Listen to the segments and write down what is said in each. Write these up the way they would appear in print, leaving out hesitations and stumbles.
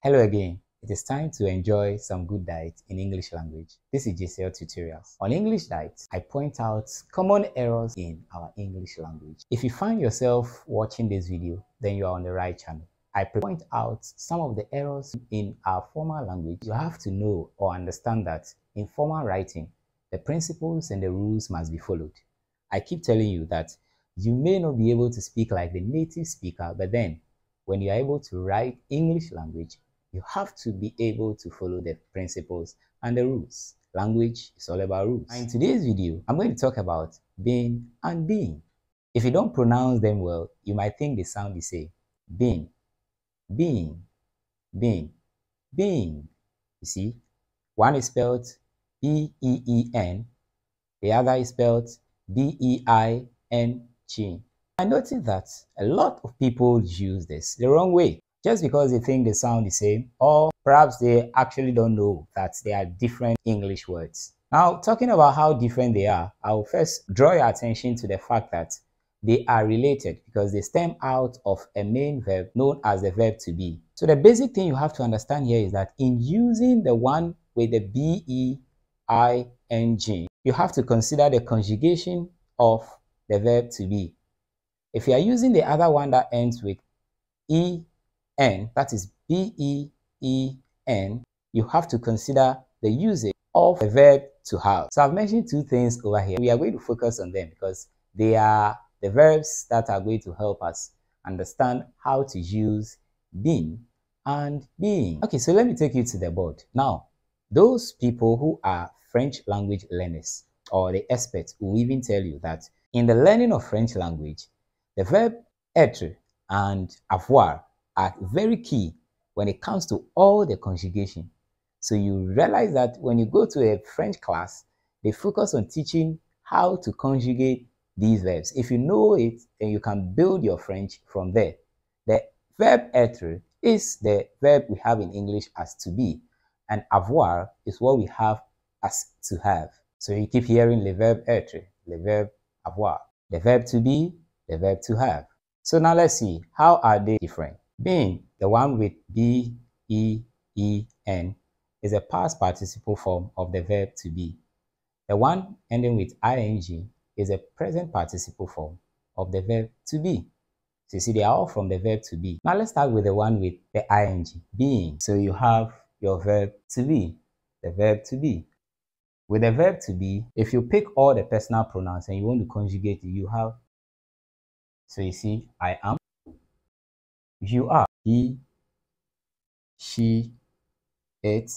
Hello again. It is time to enjoy some good diet in English language. This is JCL Tutorials. On English Diet, I point out common errors in our English language. If you find yourself watching this video, then you are on the right channel. I point out some of the errors in our formal language. You have to know or understand that in formal writing, the principles and the rules must be followed. I keep telling you that you may not be able to speak like the native speaker, but then when you are able to write English language, you have to be able to follow the principles and the rules. Language is all about rules. In today's video, I'm going to talk about being and being. If you don't pronounce them well, you might think they sound the same. Being, being, being, being. You see, one is spelled B-E-E-N, the other is spelled B-E-I-N-G. I noticed that a lot of people use this the wrong way, just because they think they sound the same, or perhaps they actually don't know that they are different English words. Now, talking about how different they are, I will first draw your attention to the fact that they are related because they stem out of a main verb known as the verb to be. So the basic thing you have to understand here is that in using the one with the B-E-I-N-G, you have to consider the conjugation of the verb to be. If you are using the other one that ends with E-N, that is B-E-E-N, you have to consider the usage of the verb to have. So I've mentioned two things over here. We are going to focus on them because they are the verbs that are going to help us understand how to use been and being. Okay, so let me take you to the board. Now, those people who are French language learners or the experts will even tell you that in the learning of French language, the verb être and avoir are very key when it comes to all the conjugation. So you realize that when you go to a French class, they focus on teaching how to conjugate these verbs. If you know it, then you can build your French from there. The verb être is the verb we have in English as to be, and avoir is what we have as to have. So you keep hearing le verbe être, le verbe avoir, the verb to be, the verb to have. So now let's see, how are they different? Being, the one with B-E-E-N, is a past participle form of the verb to be. The one ending with ing is a present participle form of the verb to be. So you see, they are all from the verb to be. Now let's start with the one with the ing, being. So you have your verb to be, the verb to be. With the verb to be, if you pick all the personal pronouns and you want to conjugate it, you have, so you see, I am, you are, he, she, it,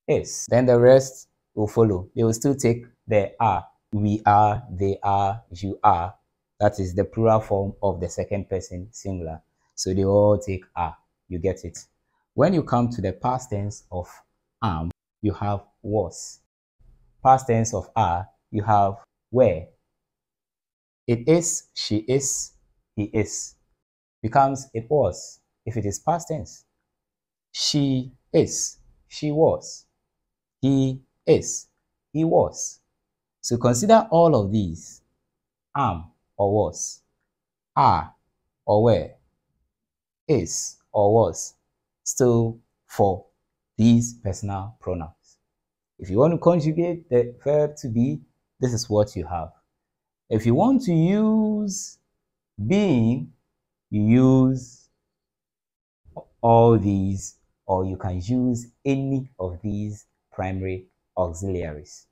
is. Then the rest will follow. They will still take the are. We are, they are, you are. That is the plural form of the second person singular. So they all take are. You get it. When you come to the past tense of am, you have was. Past tense of are, you have were. It is, she is, he is. Becomes it was if it is past tense. She is, she was. He is, he was. So consider all of these: am or was, are or were, is or was, still for these personal pronouns. If you want to conjugate the verb to be, this is what you have. If you want to use being, you use all these, or you can use any of these primary auxiliaries.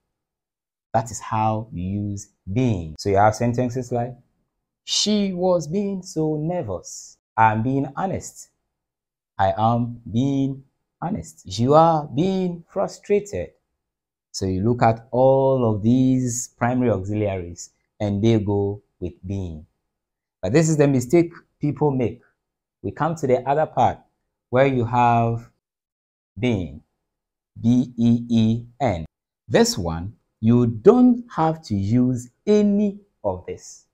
That is how you use being. So you have sentences like, she was being so nervous. I am being honest. I am being honest. You are being frustrated. So you look at all of these primary auxiliaries and they go with being. But this is the mistake people make. We come to the other part where you have being, B-E-E-N. This one, you don't have to use any of this.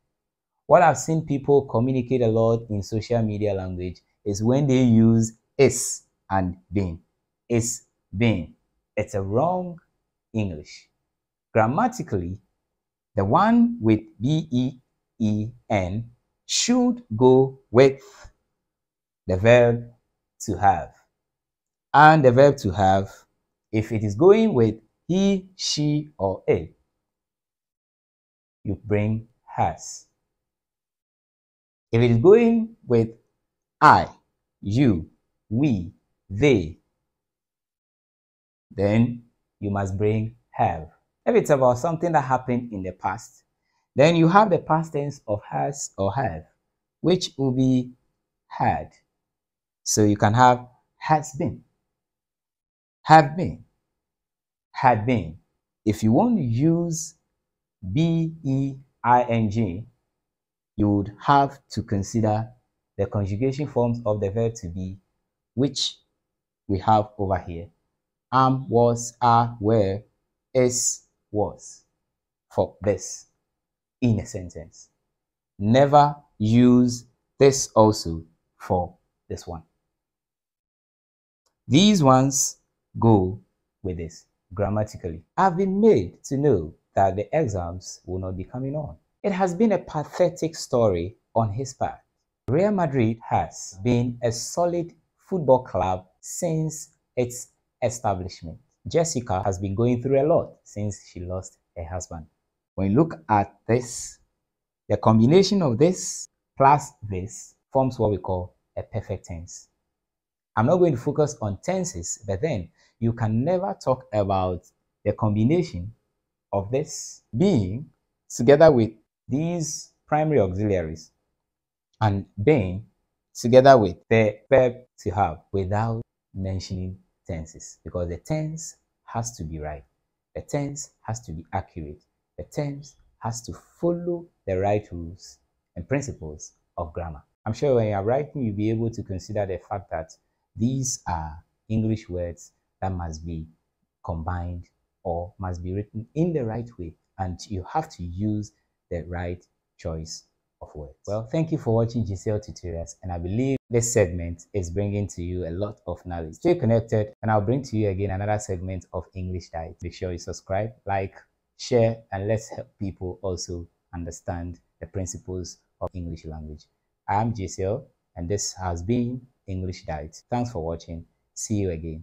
What I've seen people communicate a lot in social media language is when they use is and been. Is, been. It's a wrong English. Grammatically, the one with B-E-E-N should go with the verb to have. And the verb to have, if it is going with he, she, or it, you bring has. If it is going with I, you, we, they, then you must bring have. If it's about something that happened in the past, then you have the past tense of has or have, which will be had. So you can have has been, have been, had been. If you want to use being, you would have to consider the conjugation forms of the verb to be, which we have over here. Am, was, are, were, is, was, for this in a sentence. Never use this also for this one. These ones go with this grammatically. I've been made to know that the exams will not be coming on. It has been a pathetic story on his part. Real Madrid has been a solid football club since its establishment. Jessica has been going through a lot since she lost her husband. When you look at this, the combination of this plus this forms what we call a perfect tense. I'm not going to focus on tenses, but then you can never talk about the combination of this being together with these primary auxiliaries and being together with the verb to have without mentioning tenses, because the tense has to be right. The tense has to be accurate. The tense has to follow the right rules and principles of grammar. I'm sure when you're writing, you'll be able to consider the fact that these are English words that must be combined or must be written in the right way, and you have to use the right choice of words. Well, thank you for watching GCL Tutorials, and I believe this segment is bringing to you a lot of knowledge. Stay connected, and I'll bring to you again another segment of English Diet. Make sure you subscribe, like, share, and let's help people also understand the principles of English language. I'm GCL, and this has been English Diet. Thanks for watching. See you again.